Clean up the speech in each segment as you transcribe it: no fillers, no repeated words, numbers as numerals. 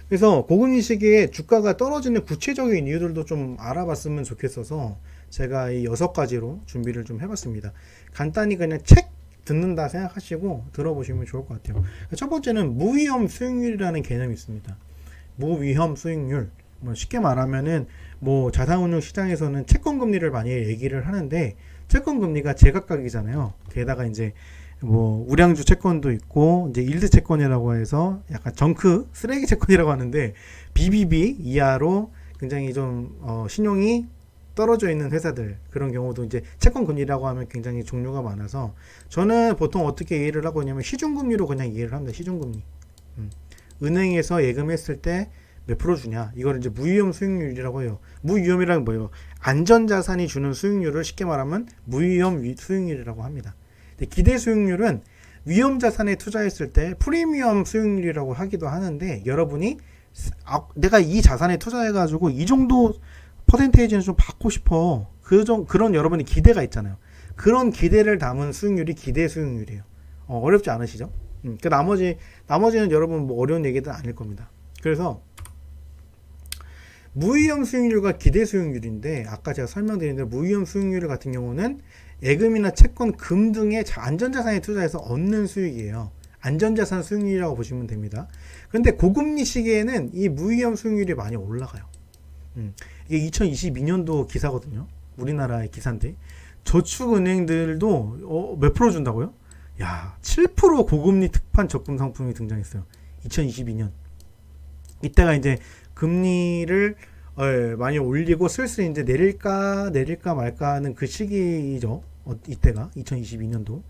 그래서 고금리 시기에 주가가 떨어지는 구체적인 이유들도 좀 알아봤으면 좋겠어서 제가 이 6가지로 준비를 좀 해봤습니다. 간단히 그냥 책 듣는다 생각하시고 들어보시면 좋을 것 같아요. 첫 번째는 무위험 수익률이라는 개념이 있습니다. 무위험 수익률. 뭐 쉽게 말하면은 뭐 자산운용 시장에서는 채권 금리를 많이 얘기를 하는데 채권 금리가 제각각이잖아요. 게다가 이제 뭐 우량주 채권도 있고 이제 일드 채권이라고 해서 약간 정크 쓰레기 채권이라고 하는데 BBB 이하로 굉장히 좀 신용이 떨어져 있는 회사들 그런 경우도 이제 채권 금리라고 하면 굉장히 종류가 많아서 저는 보통 어떻게 이해를 하고 있냐면 시중금리로 그냥 이해를 합니다. 시중금리. 은행에서 예금했을 때 몇 프로 주냐 이걸 이제 무위험 수익률이라고 해요. 무위험이란 뭐예요? 안전자산이 주는 수익률을 쉽게 말하면 무위험 수익률이라고 합니다. 기대 수익률은 위험 자산에 투자했을 때 프리미엄 수익률이라고 하기도 하는데 여러분이 내가 이 자산에 투자해가지고 이 정도 퍼센테이지는 좀 받고 싶어. 그런 여러분의 기대가 있잖아요. 그런 기대를 담은 수익률이 기대 수익률이에요. 어렵지 않으시죠? 그 나머지는 여러분 뭐 어려운 얘기들 아닐 겁니다. 그래서 무위험 수익률과 기대 수익률인데 아까 제가 설명드린 대로 무위험 수익률 같은 경우는 예금이나 채권, 금 등의 안전자산에 투자해서 얻는 수익이에요. 안전자산 수익률이라고 보시면 됩니다. 그런데 고금리 시기에는 이 무위험 수익률이 많이 올라가요. 이게 2022년도 기사거든요. 우리나라의 기사인데 저축은행들도 몇 프로 준다고요? 야, 7% 고금리 특판 적금 상품이 등장했어요. 2022년. 이때가 이제 금리를 많이 올리고 슬슬 이제 내릴까 말까 하는 그 시기죠. 이때가 2022년도.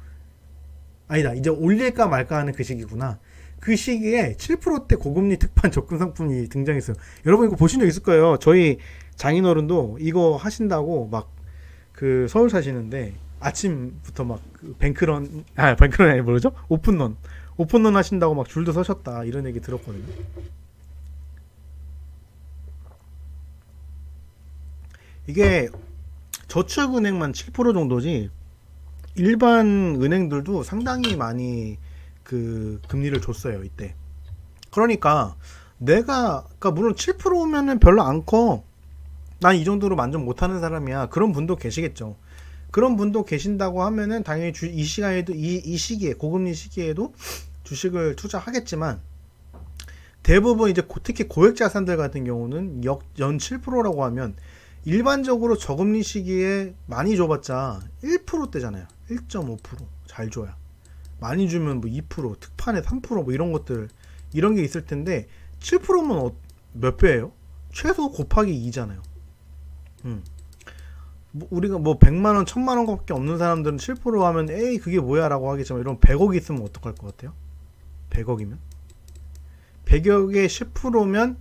아니다. 이제 올릴까 말까 하는 그 시기구나. 그 시기에 7%대 고금리 특판 적금 상품이 등장했어요. 여러분 이거 보신 적 있을 거예요. 저희 장인어른도 이거 하신다고 막 그 서울 사시는데 아침부터 막 그 뱅크런 아니 뭐죠? 오픈런 하신다고 막 줄도 서셨다 이런 얘기 들었거든요. 이게 저축은행만 7% 정도지 일반 은행들도 상당히 많이 그 금리를 줬어요 이때. 그러니까 그러니까 물론 7%면은 별로 안 커. 난 이 정도로 만족 못하는 사람이야. 그런 분도 계시겠죠. 그런 분도 계신다고 하면은 당연히 이 시간에도 이 시기에 고금리 시기에도 주식을 투자하겠지만 대부분 이제 특히 고액 자산들 같은 경우는 연 7%라고 하면 일반적으로 저금리 시기에 많이 줘봤자 1%대잖아요. 1.5%잘 줘야. 많이 주면 뭐 2%, 특판에 3%뭐 이런 것들 이런 게 있을 텐데 7%면 몇 배예요? 최소 곱하기 2잖아요. 우리가 뭐 100만 원, 1000만 원밖에 없는 사람들은 7% 하면 에이 그게 뭐야라고 하겠지만 이런 100억 있으면 어떡할 것 같아요? 100억이면 100억에 10%면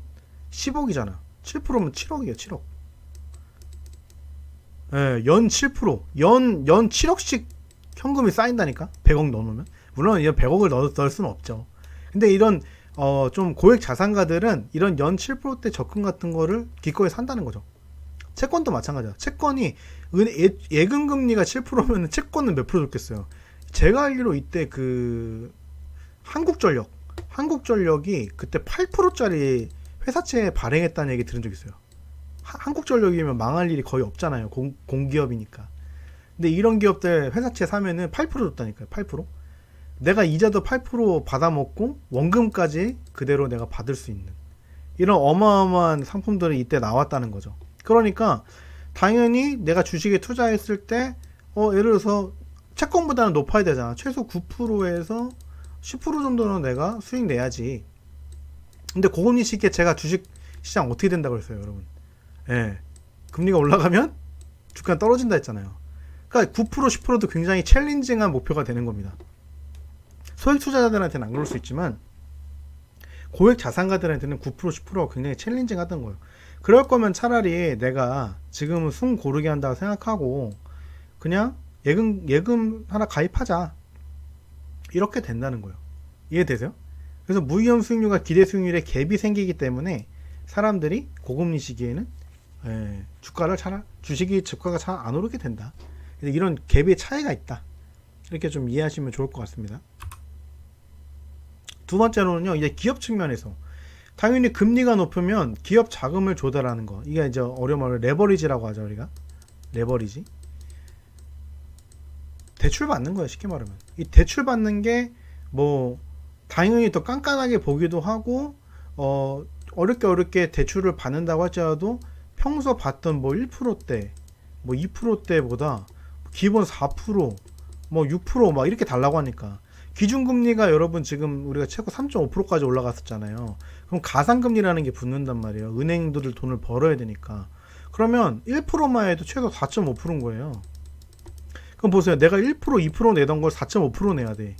10억이잖아. 7%면 7억이에요. 7억. 예, 연 7%, 연 7억씩 현금이 쌓인다니까? 100억 넣어놓으면? 물론 이런 100억을 넣을 수는 없죠. 근데 이런, 좀 고액 자산가들은 이런 연 7%대 적금 같은 거를 기꺼이 산다는 거죠. 채권도 마찬가지야. 채권이, 예금 금리가 7%면 채권은 몇 프로 줬겠어요? 제가 알기로 이때 한국전력이 그때 8%짜리 회사채 발행했다는 얘기 들은 적 있어요. 한국전력이면 망할 일이 거의 없잖아요. 공기업이니까. 근데 이런 기업들 회사채 사면은 8% 줬다니까요. 8%. 내가 이자도 8% 받아먹고 원금까지 그대로 내가 받을 수 있는 이런 어마어마한 상품들이 이때 나왔다는 거죠. 그러니까 당연히 내가 주식에 투자했을 때 예를 들어서 채권보다는 높아야 되잖아. 최소 9%에서 10% 정도는 내가 수익 내야지. 근데 고금리 시기에 제가 주식 시장 어떻게 된다고 했어요, 여러분? 예. 금리가 올라가면 주가가 떨어진다 했잖아요. 그러니까 9% 10%도 굉장히 챌린징한 목표가 되는 겁니다. 소액 투자자들한테는 안 그럴 수 있지만 고액 자산가들한테는 9% 10%가 굉장히 챌린징하던 거예요. 그럴 거면 차라리 내가 지금은 숨 고르게 한다고 생각하고 그냥 예금 하나 가입하자. 이렇게 된다는 거예요. 이해되세요? 그래서 무위험 수익률과 기대 수익률에 갭이 생기기 때문에 사람들이 고금리 시기에는 주가가 잘 안 오르게 된다. 이런 갭의 차이가 있다. 이렇게 좀 이해하시면 좋을 것 같습니다. 두 번째로는요, 이제 기업 측면에서 당연히 금리가 높으면 기업 자금을 조달하는 거. 이게 이제 어려운 말로 레버리지라고 하죠, 우리가. 레버리지. 대출 받는 거예요, 쉽게 말하면. 이 대출 받는 게 뭐 당연히 더 깐깐하게 보기도 하고 어렵게 대출을 받는다고 할지라도 평소 받던 뭐 1%대, 뭐 2%대보다 기본 4%, 뭐 6%막 이렇게 달라고 하니까 기준금리가 여러분 지금 우리가 최고 3.5%까지 올라갔었잖아요. 그럼 가상금리라는 게 붙는단 말이에요. 은행들 돈을 벌어야 되니까. 그러면 1%만 해도 최소 4.5%인 거예요. 그럼 보세요. 내가 1%, 2% 내던 걸 4.5% 내야 돼.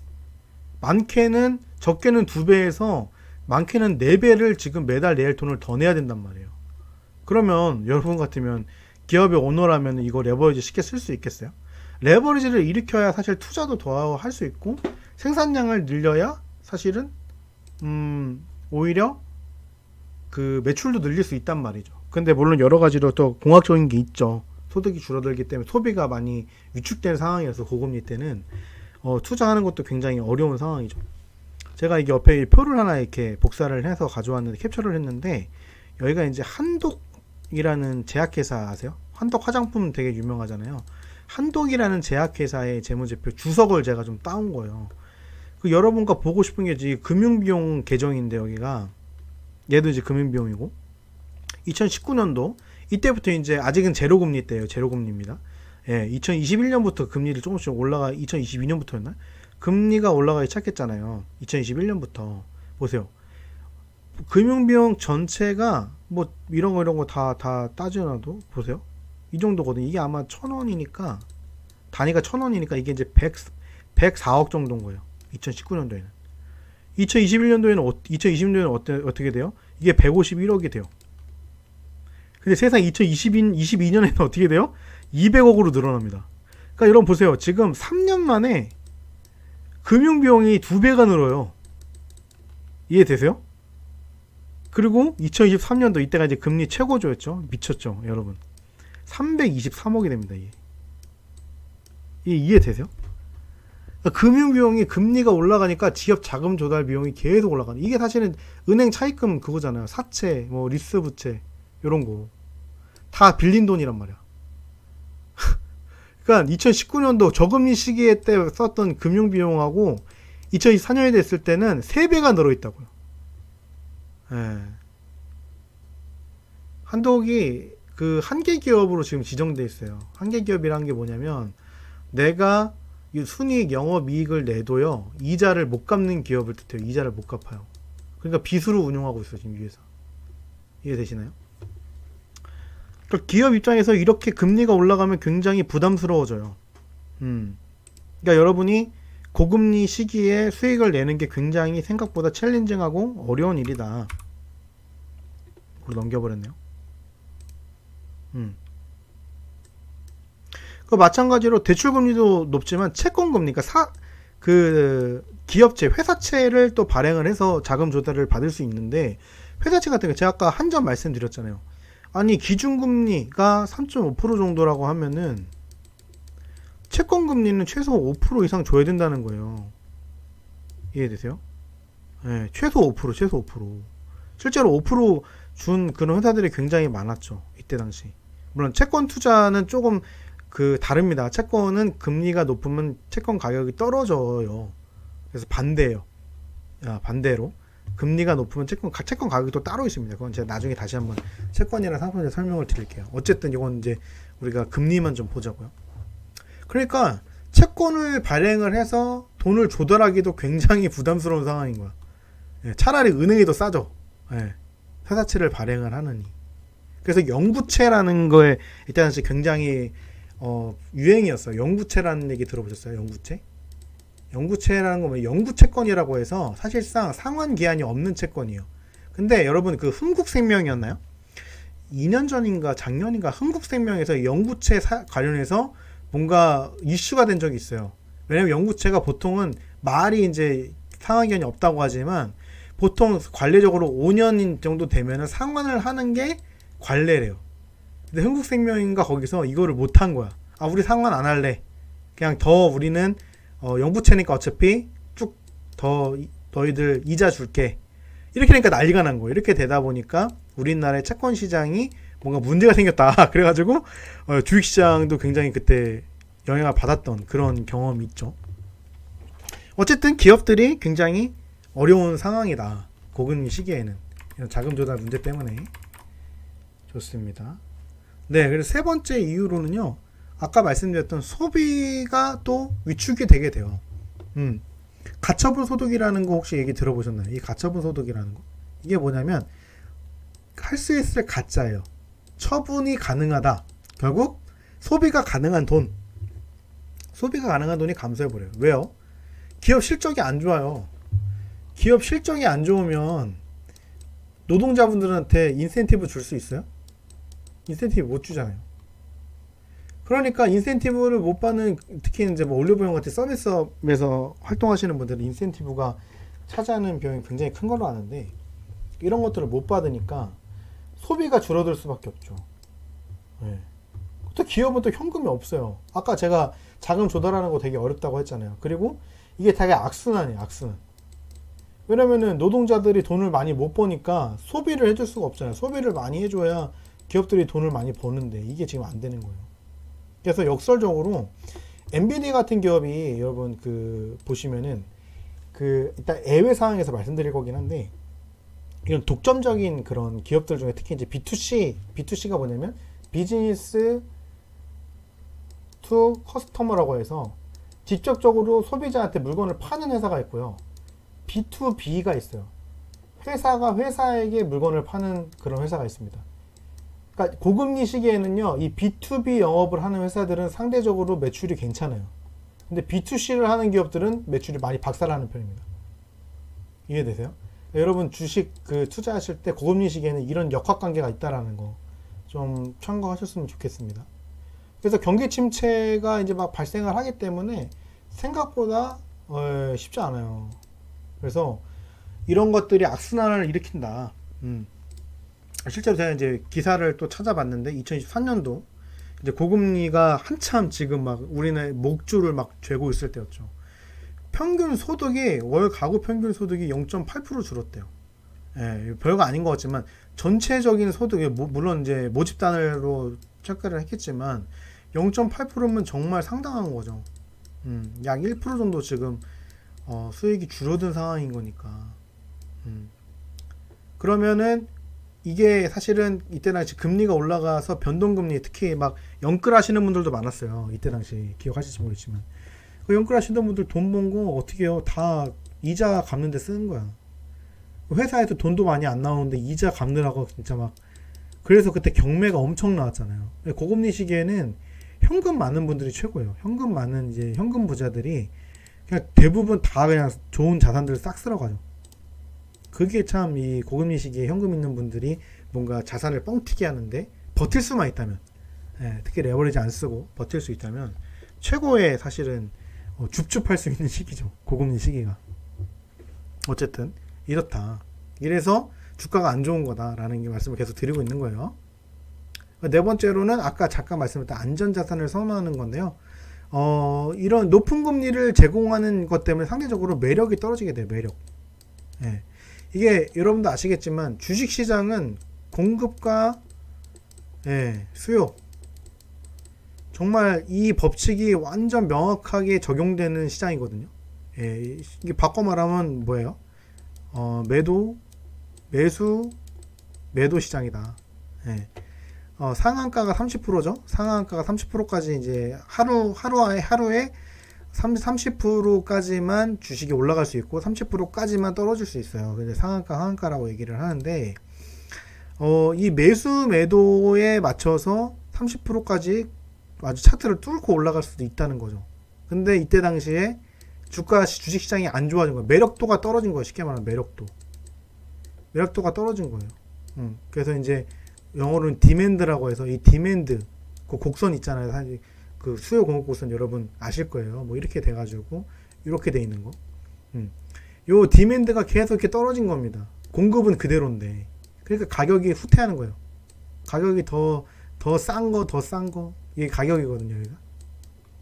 많게는 적게는 2배에서 많게는 4배를 지금 매달 낼 돈을 더 내야 된단 말이에요. 그러면 여러분 같으면 기업의 오너라면 이거 레버리지 쉽게 쓸 수 있겠어요? 레버리지를 일으켜야 사실 투자도 더 할 수 있고 생산량을 늘려야 사실은 오히려 그 매출도 늘릴 수 있단 말이죠. 근데 물론 여러 가지로 또 공학적인 게 있죠. 소득이 줄어들기 때문에 소비가 많이 위축된 상황이어서 고금리 때는 투자하는 것도 굉장히 어려운 상황이죠. 제가 이게 옆에 표를 하나 이렇게 복사를 해서 가져왔는데 캡처를 했는데 여기가 이제 한독이라는 제약회사 아세요? 한독 화장품 되게 유명하잖아요. 한독이라는 제약회사의 재무제표 주석을 제가 좀 따온 거예요. 그 여러분과 보고 싶은 게 이제 금융비용 계정인데 여기가 얘도 이제 금융비용이고 2019년도 이때부터 이제 아직은 제로금리 때예요. 제로금리입니다. 예, 2021년부터 금리를 조금씩 2022년부터였나? 금리가 올라가기 시작했잖아요. 2021년부터. 보세요. 금융비용 전체가 뭐 이런 거 다 따져놔도 보세요. 이 정도거든요. 이게 아마 1,000원이니까 단위가 1,000원이니까 이게 이제 104억 정도인 거예요. 2019년도에는. 2020년도에는 어떻게 돼요? 이게 151억이 돼요. 근데 세상 2022년에는 어떻게 돼요? 200억으로 늘어납니다. 그러니까 여러분 보세요. 지금 3년 만에 금융비용이 2배가 늘어요. 이해되세요? 그리고 2023년도 이때가 이제 금리 최고조였죠. 미쳤죠, 여러분. 323억이 됩니다. 이게 이해되세요? 그러니까 금융비용이 금리가 올라가니까 지역 자금 조달 비용이 계속 올라가는. 이게 사실은 은행 차입금 그거잖아요. 사채, 뭐 리스 부채 이런 거 다 빌린 돈이란 말이야. 그러니까 2019년도 저금리 시기에 때 썼던 금융비용하고 2024년이 됐을 때는 3배가 늘어 있다고요. 예. 한독이 그 한계 기업으로 지금 지정돼 있어요. 한계 기업이란 게 뭐냐면 내가 순이익 영업이익을 내도요 이자를 못 갚는 기업을 뜻해요. 이자를 못 갚아요. 그러니까 빚으로 운용하고 있어요 지금 위에서. 이해되시나요? 그러니까 기업 입장에서 이렇게 금리가 올라가면 굉장히 부담스러워져요. 그러니까 여러분이 고금리 시기에 수익을 내는 게 굉장히 생각보다 챌린징하고 어려운 일이다. 우리 넘겨버렸네요. 그 마찬가지로 대출금리도 높지만 채권금리, 그러니까 기업체, 회사채를 또 발행을 해서 자금 조달을 받을 수 있는데 회사채 같은 거 제가 아까 한 점 말씀드렸잖아요. 아니 기준금리가 3.5% 정도라고 하면은 채권금리는 최소 5% 이상 줘야 된다는 거예요. 이해되세요? 네, 최소 5%. 실제로 5% 준 그런 회사들이 굉장히 많았죠. 이때 당시. 물론 채권 투자는 조금 다릅니다. 채권은 금리가 높으면 채권 가격이 떨어져요. 그래서 반대예요. 반대로 금리가 높으면 채권 가격이 또 따로 있습니다. 그건 제가 나중에 다시 한번 채권이랑 상품에 설명을 드릴게요. 어쨌든 이건 이제 우리가 금리만 좀 보자고요. 그러니까 채권을 발행을 해서 돈을 조달하기도 굉장히 부담스러운 상황인 거야. 차라리 은행이 더 싸죠. 회사채를 발행을 하느니. 그래서 영구채라는 거에 일단 굉장히 유행이었어요. 영구채라는 얘기 들어보셨어요? 영구채라는 거 영구채권이라고 해서 사실상 상환 기한이 없는 채권이에요. 근데 여러분 그 흥국생명이었나요? 2년 전인가 작년인가 흥국생명에서 영구채 관련해서 뭔가 이슈가 된 적이 있어요. 왜냐면 영구채가 보통은 말이 이제 상환 기한이 없다고 하지만 보통 관례적으로 5년 정도 되면은 상환을 하는 게 관례래요. 근데 흥국생명인가 거기서 이거를 못한 거야. 우리 상환 안 할래. 그냥 우리는 영구채니까 어차피 쭉 너희들 이자 줄게. 이렇게 되니까 난리가 난 거예요. 이렇게 되다 보니까 우리나라의 채권 시장이 뭔가 문제가 생겼다. 그래가지고 주식시장도 굉장히 그때 영향을 받았던 그런 경험이 있죠. 어쨌든 기업들이 굉장히 어려운 상황이다. 고금리 시기에는 이런 자금 조달 문제 때문에. 좋습니다. 네, 그래서 세 번째 이유로는요. 아까 말씀드렸던 소비가 또 위축이 되게 돼요. 가처분 소득이라는 거 혹시 얘기 들어보셨나요? 이 가처분 소득이라는 거. 이게 뭐냐면 할 수 있을 가짜예요. 처분이 가능하다. 결국 소비가 가능한 돈. 소비가 가능한 돈이 감소해버려요. 왜요? 기업 실적이 안 좋아요. 기업 실적이 안 좋으면 노동자분들한테 인센티브 줄 수 있어요? 인센티브 못 주잖아요. 그러니까 인센티브를 못 받는, 특히 이제 뭐 올리브영 같은 서비스업에서 활동하시는 분들은 인센티브가 차지하는 비용이 굉장히 큰 걸로 아는데, 이런 것들을 못 받으니까 소비가 줄어들 수밖에 없죠. 네. 또 기업은 또 현금이 없어요. 아까 제가 자금 조달하는 거 되게 어렵다고 했잖아요. 그리고 이게 되게 악순환이에요. 악순환. 왜냐면은 노동자들이 돈을 많이 못 버니까 소비를 해줄 수가 없잖아요. 소비를 많이 해줘야 기업들이 돈을 많이 버는데 이게 지금 안 되는 거예요. 그래서 역설적으로 엔비디아 같은 기업이 여러분 보시면은 일단 예외 상황에서 말씀드릴 거긴 한데, 이런 독점적인 그런 기업들 중에 특히 이제 B2C가 뭐냐면 비즈니스 투 커스터머라고 해서 직접적으로 소비자한테 물건을 파는 회사가 있고요. B2B가 있어요. 회사가 회사에게 물건을 파는 그런 회사가 있습니다. 그러니까 고금리 시기에는요, 이 B2B 영업을 하는 회사들은 상대적으로 매출이 괜찮아요. 근데 B2C를 하는 기업들은 매출이 많이 박살나는 편입니다. 이해되세요? 여러분 주식 투자하실 때 고금리 시기에는 이런 역학관계가 있다라는 거 좀 참고하셨으면 좋겠습니다. 그래서 경기 침체가 이제 막 발생을 하기 때문에 생각보다 쉽지 않아요. 그래서 이런 것들이 악순환을 일으킨다. 실제로 제가 이제 기사를 또 찾아봤는데 2023년도 이제 고금리가 한참 지금 막 우리나라의 목줄을 막 죄고 있을 때였죠. 평균 소득이 월 가구 평균 소득이 0.8% 줄었대요. 예, 별거 아닌 것 같지만 전체적인 소득이 물론 이제 모집 단위로 체크를 했겠지만 0.8%면 정말 상당한 거죠. 약 1% 정도 지금 수익이 줄어든 상황인 거니까. 그러면은 이게 사실은 이때 당시 금리가 올라가서 변동금리, 특히 막 영끌 하시는 분들도 많았어요. 이때 당시 기억하실지 모르겠지만 그 영끌 하시는 분들 돈 번 거 어떻게 해요? 다 이자 갚는 데 쓰는 거야. 회사에서 돈도 많이 안 나오는데 이자 갚느라고 진짜 막. 그래서 그때 경매가 엄청 나왔잖아요. 고금리 시기에는 현금 많은 분들이 최고예요. 현금 많은 이제 현금 부자들이 그냥 대부분 다 그냥 좋은 자산들을 싹 쓸어가죠. 그게 참 이 고금리 시기에 현금 있는 분들이 뭔가 자산을 뻥튀기 하는데 버틸 수만 있다면, 특히 레버리지 안 쓰고 버틸 수 있다면 최고의 사실은 줍줍할 수 있는 시기죠. 고금리 시기가. 어쨌든 이렇다. 이래서 주가가 안 좋은 거다라는 게 말씀을 계속 드리고 있는 거예요. 네 번째로는 아까 잠깐 말씀드렸던 안전자산을 선호하는 건데요. 이런 높은 금리를 제공하는 것 때문에 상대적으로 매력이 떨어지게 돼요. 매력. 이게 여러분도 아시겠지만 주식시장은 공급과 수요, 정말 이 법칙이 완전 명확하게 적용되는 시장이거든요. 이게 바꿔 말하면 뭐예요? 매도, 매수, 매도 시장이다. 상한가가 30%죠. 상한가가 30%까지 이제 하루에 30%까지만 주식이 올라갈 수 있고 30%까지만 떨어질 수 있어요. 근데 상한가, 하한가라고 얘기를 하는데, 이 매수, 매도에 맞춰서 30%까지 아주 차트를 뚫고 올라갈 수도 있다는 거죠. 근데 이때 당시에 주식 시장이 안 좋아진 거예요. 매력도가 떨어진 거예요. 쉽게 말하면 매력도가 떨어진 거예요. 그래서 이제 영어로는 디맨드라고 해서 이 디맨드, 그 곡선 있잖아요. 사실 그 수요 공급 곡선 여러분 아실 거예요. 뭐 이렇게 돼가지고 이렇게 돼 있는 거. 요 디맨드가 계속 이렇게 떨어진 겁니다. 공급은 그대로인데. 그러니까 가격이 후퇴하는 거예요. 가격이 더 싼 거. 이게 가격이거든요. 여기가.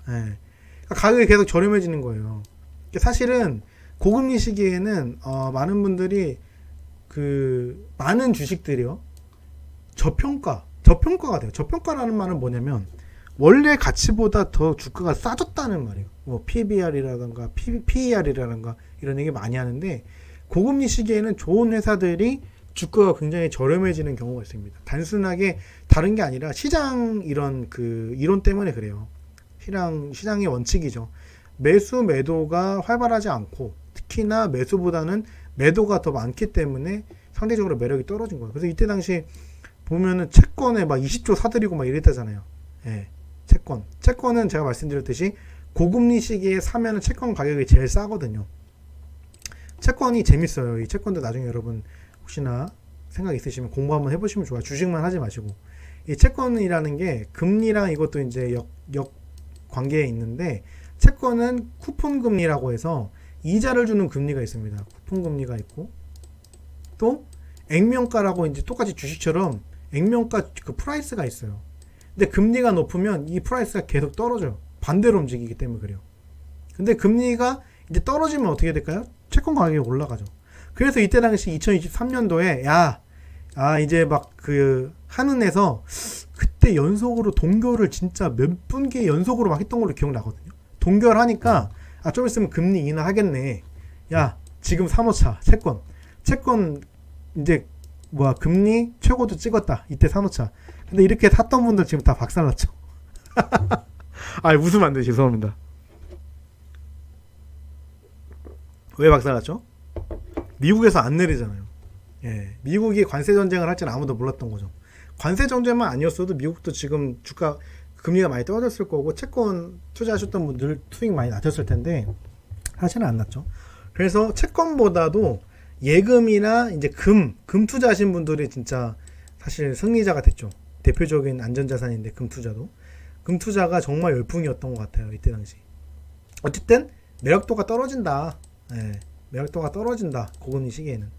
그러니까 가격이 계속 저렴해지는 거예요. 사실은 고금리 시기에는 많은 분들이 그 많은 주식들이요 저평가가 돼요. 저평가라는 말은 뭐냐면 원래 가치보다 더 주가가 싸졌다는 말이에요. 뭐 PBR이라든가 PER이라든가 이런 얘기 많이 하는데 고금리 시기에는 좋은 회사들이 주가가 굉장히 저렴해지는 경우가 있습니다. 단순하게 다른 게 아니라 시장 이런 그 이론 때문에 그래요. 시장의 원칙이죠. 매수 매도가 활발하지 않고 특히나 매수보다는 매도가 더 많기 때문에 상대적으로 매력이 떨어진 거예요. 그래서 이때 당시 보면은 채권에 막 20조 사들이고 막 이랬다잖아요. 예. 채권은 제가 말씀드렸듯이 고금리 시기에 사면은 채권 가격이 제일 싸거든요. 채권이 재밌어요. 이 채권도 나중에 여러분 혹시나 생각 있으시면 공부 한번 해보시면 좋아요. 주식만 하지 마시고. 이 채권이라는 게 금리랑 이것도 이제 역 관계에 있는데 채권은 쿠폰 금리라고 해서 이자를 주는 금리가 있습니다. 쿠폰 금리가 있고 또 액면가라고 이제 똑같이 주식처럼 액면가 그 프라이스가 있어요. 근데 금리가 높으면 이 프라이스가 계속 떨어져요. 반대로 움직이기 때문에 그래요. 근데 금리가 이제 떨어지면 어떻게 될까요? 채권 가격이 올라가죠. 그래서 이때 당시 2023년도에 이제 막 그 한은에서 그때 연속으로 동결을 진짜 몇 분기 연속으로 막 했던 걸로 기억나거든요. 동결하니까 좀 있으면 금리 인하하겠네. 야 지금 사놓자. 채권 이제 금리 최고도 찍었다. 이때 사놓자. 근데 이렇게 샀던 분들 지금 다 박살났죠. 웃으면 안 돼. 죄송합니다. 왜 박살났죠? 미국에서 안 내리잖아요. 예, 미국이 관세 전쟁을 할지는 아무도 몰랐던 거죠. 관세 전쟁만 아니었어도 미국도 지금 주가 금리가 많이 떨어졌을 거고 채권 투자하셨던 분들 수익 많이 낮았을 텐데 사실은 안 났죠. 그래서 채권보다도 예금이나 이제 금 투자하신 분들이 진짜 사실 승리자가 됐죠. 대표적인 안전자산인데 금 투자가 정말 열풍이었던 것 같아요. 이때 당시. 어쨌든 매력도가 떨어진다. 예, 매력도가 떨어진다. 고금리 시기에는.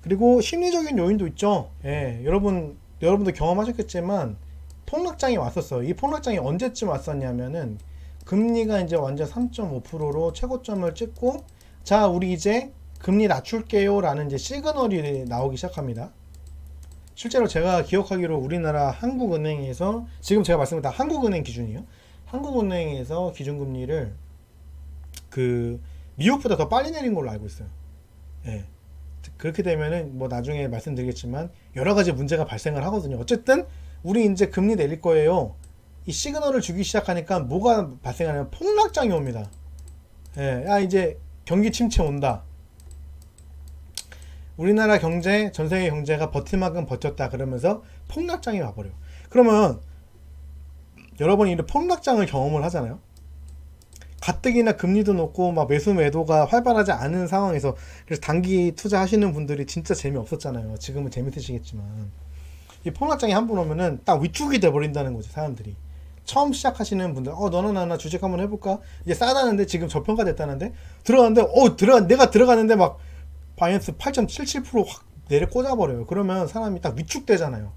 그리고 심리적인 요인도 있죠. 예, 여러분도 경험하셨겠지만 폭락장이 왔었어요. 이 폭락장이 언제쯤 왔었냐면은 금리가 이제 완전 3.5%로 최고점을 찍고 자 우리 이제 금리 낮출게요 라는 이제 시그널이 나오기 시작합니다. 실제로 제가 기억하기로 우리나라 한국은행에서 지금 제가 말씀드린 다 한국은행 기준이에요. 한국은행에서 기준금리를 그 미국보다 더 빨리 내린 걸로 알고 있어요. 예. 그렇게 되면은 뭐 나중에 말씀드리겠지만 여러 가지 문제가 발생을 하거든요. 어쨌든 우리 이제 금리 내릴 거예요. 이 시그널을 주기 시작하니까 뭐가 발생하냐면 폭락장이 옵니다. 예. 이제 경기 침체 온다. 우리나라 경제, 전 세계 경제가 버틸만큼 버텼다 그러면서 폭락장이 와버려요. 그러면 여러분이 이런 폭락장을 경험을 하잖아요. 가뜩이나 금리도 높고 막 매수 매도가 활발하지 않은 상황에서 그래서 단기 투자하시는 분들이 진짜 재미없었잖아요. 지금은 재밌으시겠지만 이 폭락장이 한 번 오면은 딱 위축이 돼 버린다는 거죠. 사람들이 처음 시작하시는 분들 너나 나나 주식 한번 해볼까? 이제 싸다는데 지금 저평가 됐다는데 들어갔는데 내가 들어갔는데 막 바이낸스 8.77%확 내려 꽂아버려요. 그러면 사람이 딱 위축되잖아요.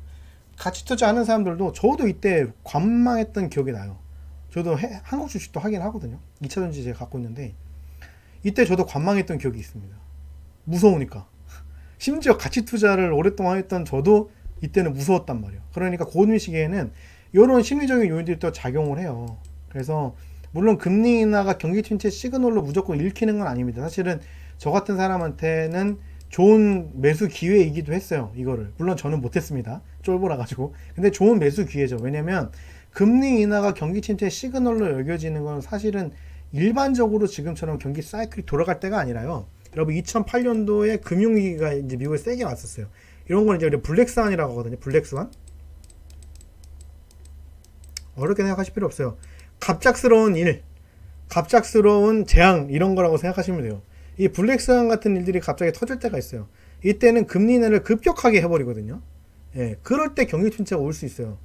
가치 투자하는 사람들도 저도 이때 관망했던 기억이 나요. 저도 한국 주식도 하긴 하거든요. 2차전지 제가 갖고 있는데 이때 저도 관망했던 기억이 있습니다. 무서우니까. 심지어 가치 투자를 오랫동안 했던 저도 이때는 무서웠단 말이에요. 그러니까 고금리 시기에는 이런 심리적인 요인들이 또 작용을 해요. 그래서 물론 금리 인하가 경기 침체 시그널로 무조건 읽히는 건 아닙니다. 사실은 저 같은 사람한테는 좋은 매수 기회이기도 했어요. 이거를. 물론 저는 못했습니다. 쫄보라 가지고. 근데 좋은 매수 기회죠. 왜냐면 금리 인하가 경기 침체 시그널로 여겨지는 건 사실은 일반적으로 지금처럼 경기 사이클이 돌아갈 때가 아니라요. 여러분 2008년도에 금융위기가 이제 미국에 세게 왔었어요. 이런 걸 이제 블랙스완이라고 하거든요. 블랙스완. 어렵게 생각하실 필요 없어요. 갑작스러운 재앙 이런 거라고 생각하시면 돼요. 이 블랙스완 같은 일들이 갑자기 터질 때가 있어요. 이때는 금리 인하를 급격하게 해버리거든요. 예, 그럴 때 경기 침체가 올 수 있어요.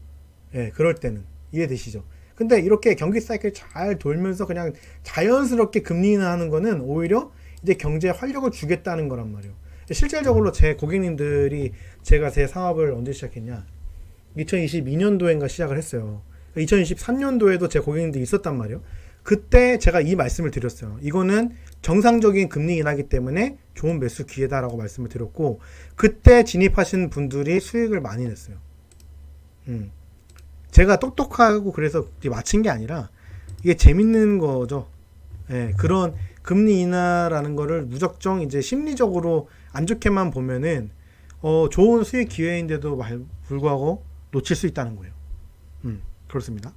예, 그럴 때는 이해되시죠? 근데 이렇게 경기 사이클 잘 돌면서 그냥 자연스럽게 금리 인하하는 거는 오히려 이제 경제에 활력을 주겠다는 거란 말이에요. 실질적으로 제 고객님들이 제가 제 사업을 언제 시작했냐? 2022년도인가 시작을 했어요. 2023년도에도 제 고객님들이 있었단 말이에요. 그때 제가 이 말씀을 드렸어요. 이거는 정상적인 금리 인하기 때문에 좋은 매수 기회다라고 말씀을 드렸고, 그때 진입하신 분들이 수익을 많이 냈어요. 제가 똑똑하고 그래서 맞힌 게 아니라 이게 재밌는 거죠. 예, 그런 금리 인하라는 거를 무작정 이제 심리적으로 안 좋게만 보면은 좋은 수익 기회인데도 불구하고 놓칠 수 있다는 거예요. 그렇습니다.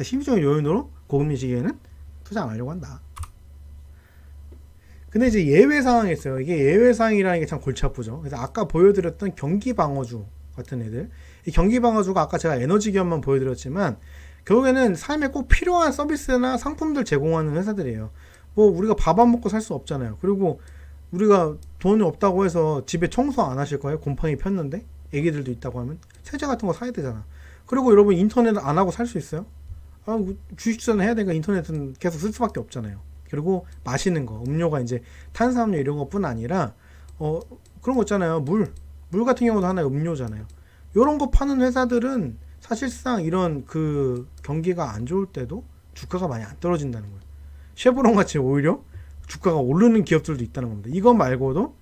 심리적인 요인으로 고금리 시기에는 투자 안 하려고 한다. 근데 이제 예외 상황이 있어요. 이게 예외 상황이라는 게 참 골치 아프죠. 그래서 아까 보여드렸던 경기 방어주 같은 애들, 이 경기 방어주가 아까 제가 에너지 기업만 보여드렸지만 결국에는 삶에 꼭 필요한 서비스나 상품들 제공하는 회사들이에요. 뭐 우리가 밥 안 먹고 살 수 없잖아요. 그리고 우리가 돈이 없다고 해서 집에 청소 안 하실 거예요? 곰팡이 폈는데 애기들도 있다고 하면 세제 같은 거 사야 되잖아. 그리고 여러분 인터넷 안 하고 살 수 있어요? 주식 투자는 해야 되니까 인터넷은 계속 쓸 수밖에 없잖아요. 그리고 마시는 거, 음료가 이제 탄산음료 이런 것뿐 아니라 그런 거 있잖아요. 물 같은 경우도 하나의 음료잖아요. 이런 거 파는 회사들은 사실상 이런 그 경기가 안 좋을 때도 주가가 많이 안 떨어진다는 거예요. 쉐보론 같이 오히려 주가가 오르는 기업들도 있다는 겁니다. 이거 말고도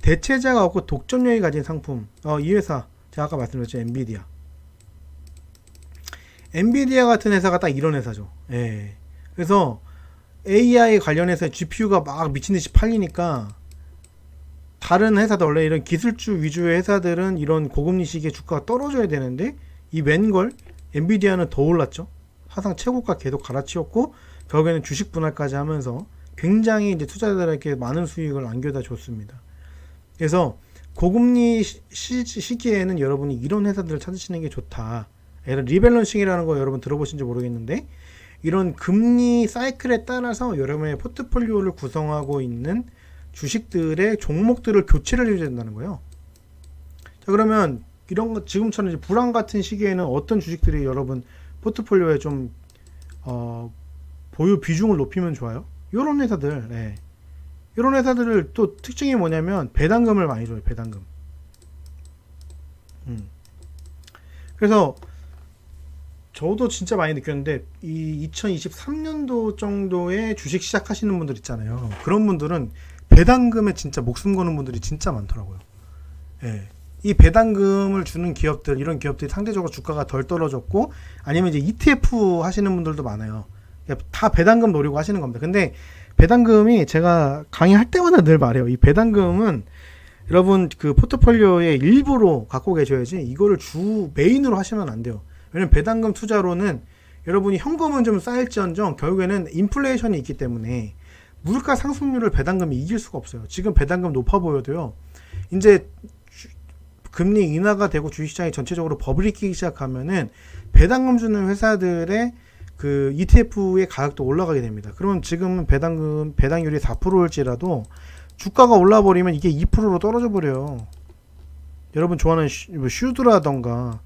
대체자가 없고 독점력이 가진 상품, 이 회사 제가 아까 말씀드렸죠. 엔비디아 같은 회사가 딱 이런 회사죠. 예. 그래서 AI 관련해서 GPU가 막 미친듯이 팔리니까 다른 회사들, 원래 이런 기술주 위주의 회사들은 이런 고금리 시기에 주가가 떨어져야 되는데 이 웬걸 엔비디아는 더 올랐죠. 사상 최고가 계속 갈아치웠고 결국에는 주식 분할까지 하면서 굉장히 이제 투자자들에게 많은 수익을 안겨다 줬습니다. 그래서 고금리 시기에는 여러분이 이런 회사들을 찾으시는 게 좋다. 리밸런싱이라는 거 여러분 들어보신지 모르겠는데 이런 금리 사이클에 따라서 여러분의 포트폴리오를 구성하고 있는 주식들의 종목들을 교체를 해줘야 된다는 거예요. 자, 그러면 이런 거 지금처럼 이제 불황 같은 시기에는 어떤 주식들이 여러분 포트폴리오에 좀 보유 비중을 높이면 좋아요? 이런 회사들, 네. 이런 회사들을 또 특징이 뭐냐면 배당금을 많이 줘요. 배당금. 그래서 저도 진짜 많이 느꼈는데 이 2023년도 정도에 주식 시작하시는 분들 있잖아요. 그런 분들은 배당금에 진짜 목숨 거는 분들이 진짜 많더라고요. 예. 이 배당금을 주는 기업들, 이런 기업들이 상대적으로 주가가 덜 떨어졌고 아니면 이제 ETF 하시는 분들도 많아요. 다 배당금 노리고 하시는 겁니다. 근데 배당금이 제가 강의할 때마다 늘 말해요. 이 배당금은 여러분 그 포트폴리오의 일부로 갖고 계셔야지 이거를 주 메인으로 하시면 안 돼요. 왜냐면 배당금 투자로는 여러분이 현금은 좀 쌓일지언정 결국에는 인플레이션이 있기 때문에 물가 상승률을 배당금이 이길 수가 없어요. 지금 배당금 높아 보여도요. 이제 금리 인하가 되고 주식시장이 전체적으로 버블이 끼기 시작하면은 배당금 주는 회사들의 그 ETF의 가격도 올라가게 됩니다. 그러면 지금은 배당률이 4%일지라도 주가가 올라버리면 이게 2%로 떨어져 버려요. 여러분 좋아하는 슈드라던가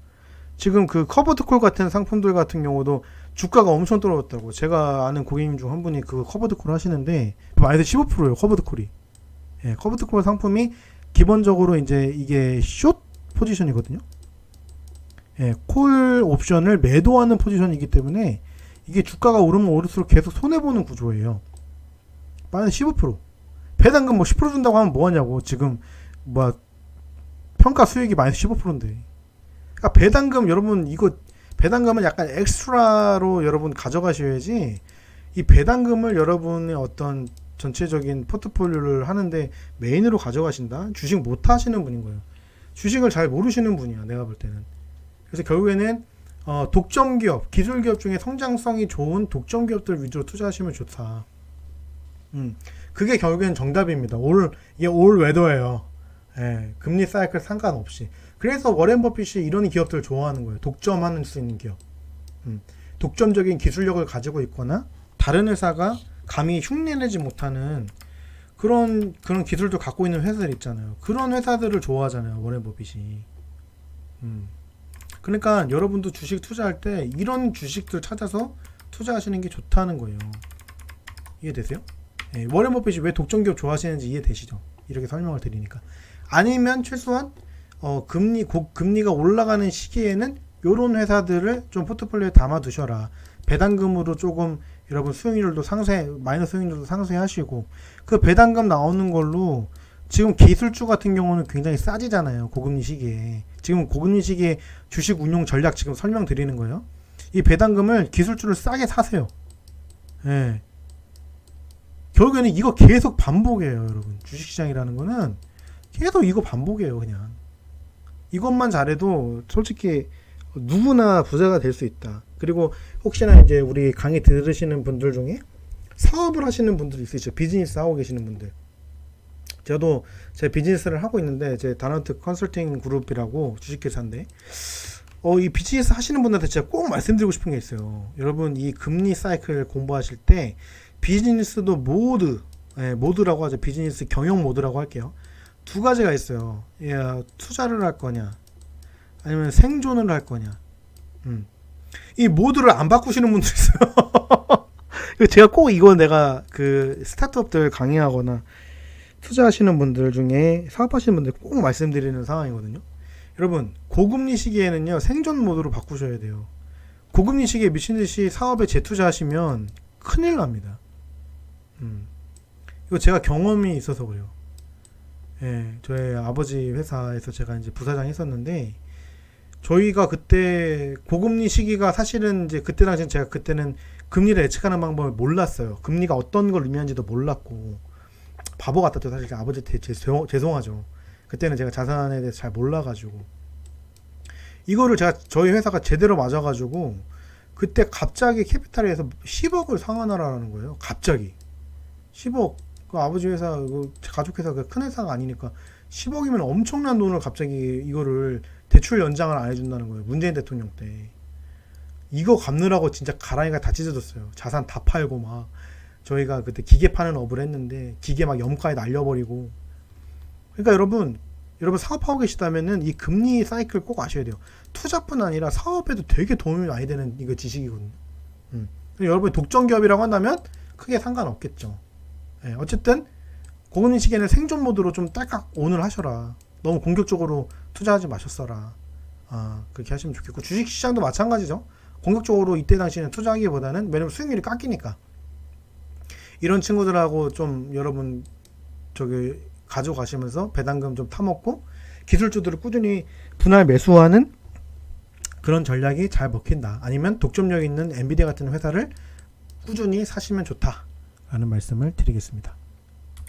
지금 그 커버드콜 같은 상품들 같은 경우도 주가가 엄청 떨어졌다고. 제가 아는 고객님 중 한 분이 그 커버드콜 하시는데 마이너스 15%예요. 커버드콜이. 예, 커버드콜 상품이 기본적으로 이제 이게 숏 포지션이거든요. 예, 콜 옵션을 매도하는 포지션이기 때문에 이게 주가가 오르면 오를수록 계속 손해보는 구조예요. 마이너스 15%. 배당금 뭐 10% 준다고 하면 뭐하냐고. 지금 뭐 평가 수익이 마이너스 15%인데. 그러니까 배당금 여러분 이거 배당금은 약간 엑스트라로 여러분 가져가셔야지 이 배당금을 여러분의 어떤 전체적인 포트폴리오를 하는데 메인으로 가져가신다? 주식 못 하시는 분인 거예요. 주식을 잘 모르시는 분이야. 내가 볼 때는. 그래서 결국에는 독점 기업, 기술 기업 중에 성장성이 좋은 독점 기업들 위주로 투자하시면 좋다. 그게 결국엔 정답입니다. 이게 올 웨더예요. 예, 금리 사이클 상관없이. 그래서 워렌 버핏이 이런 기업들을 좋아하는 거예요. 독점하는 수 있는 기업. 독점적인 기술력을 가지고 있거나 다른 회사가 감히 흉내내지 못하는 그런 기술도 갖고 있는 회사들 있잖아요. 그런 회사들을 좋아하잖아요. 워렌 버핏이. 그러니까 여러분도 주식 투자할 때 이런 주식들 찾아서 투자하시는 게 좋다는 거예요. 이해되세요? 예, 워렌 버핏이 왜 독점 기업 좋아하시는지 이해되시죠? 이렇게 설명을 드리니까. 아니면 최소한 금리가 올라가는 시기에는 요런 회사들을 좀 포트폴리오에 담아 두셔라. 배당금으로 조금 여러분 수익률도 상쇄, 마이너스 수익률도 상쇄하시고, 그 배당금 나오는 걸로 지금 기술주 같은 경우는 굉장히 싸지잖아요. 고금리 시기에. 지금 고금리 시기에 주식 운용 전략 지금 설명드리는 거예요. 이 배당금을 기술주를 싸게 사세요. 예. 결국에는 이거 계속 반복이에요, 여러분. 주식시장이라는 거는 계속 이거 반복이에요, 그냥. 이것만 잘해도 솔직히 누구나 부자가 될 수 있다. 그리고 혹시나 이제 우리 강의 들으시는 분들 중에 사업을 하시는 분들 있으시죠. 비즈니스 하고 계시는 분들. 저도 제 비즈니스를 하고 있는데, 제 다나트 컨설팅 그룹이라고 주식회사인데, 이 비즈니스 하시는 분들한테 제가 꼭 말씀드리고 싶은 게 있어요. 여러분, 이 금리 사이클 공부하실 때 비즈니스도 모드라고 하죠. 비즈니스 경영 모드라고 할게요. 두 가지가 있어요. 투자를 할 거냐, 아니면 생존을 할 거냐. 이 모드를 안 바꾸시는 분들 있어요. 제가 꼭 이거 내가 그 스타트업들 강의하거나 투자하시는 분들 중에 사업하시는 분들 꼭 말씀드리는 상황이거든요. 여러분, 고금리 시기에는요, 생존 모드로 바꾸셔야 돼요. 고금리 시기에 미친듯이 사업에 재투자하시면 큰일 납니다. 이거 제가 경험이 있어서 그래요. 예, 저희 아버지 회사에서 제가 이제 부사장 했었는데, 저희가 그때 고금리 시기가 사실은 이제 그때 당시엔 제가 그때는 금리를 예측하는 방법을 몰랐어요. 금리가 어떤 걸 의미하는지도 몰랐고, 바보 같았죠. 사실 아버지한테 죄송하죠. 그때는 제가 자산에 대해서 잘 몰라가지고, 이거를 저희 회사가 제대로 맞아가지고, 그때 갑자기 캐피탈에서 10억을 상환하라는 거예요. 갑자기 10억. 그 아버지 회사, 그 가족 회사, 그 큰 회사가 아니니까 10억이면 엄청난 돈을 갑자기 이거를 대출 연장을 안 해준다는 거예요. 문재인 대통령 때. 이거 갚느라고 진짜 가랑이가 다 찢어졌어요. 자산 다 팔고 막. 저희가 그때 기계 파는 업을 했는데 기계 막 염가에 날려버리고. 그러니까 여러분 사업하고 계시다면은 이 금리 사이클 꼭 아셔야 돼요. 투자뿐 아니라 사업에도 되게 도움이 많이 되는 이거 지식이거든요. 여러분이 독점기업이라고 한다면 크게 상관없겠죠. 예, 어쨌든 고금리 시기에는 생존 모드로 좀 딸깍 온을 하셔라. 너무 공격적으로 투자하지 마셨어라. 그렇게 하시면 좋겠고, 주식시장도 마찬가지죠. 공격적으로 이때 당시에는 투자하기보다는, 왜냐면 수익률이 깎이니까. 이런 친구들하고 좀 여러분 가져가시면서 배당금 좀 타먹고 기술주들을 꾸준히 분할 매수하는 그런 전략이 잘 먹힌다. 아니면 독점력 있는 엔비디아 같은 회사를 꾸준히 사시면 좋다 라는 말씀을 드리겠습니다.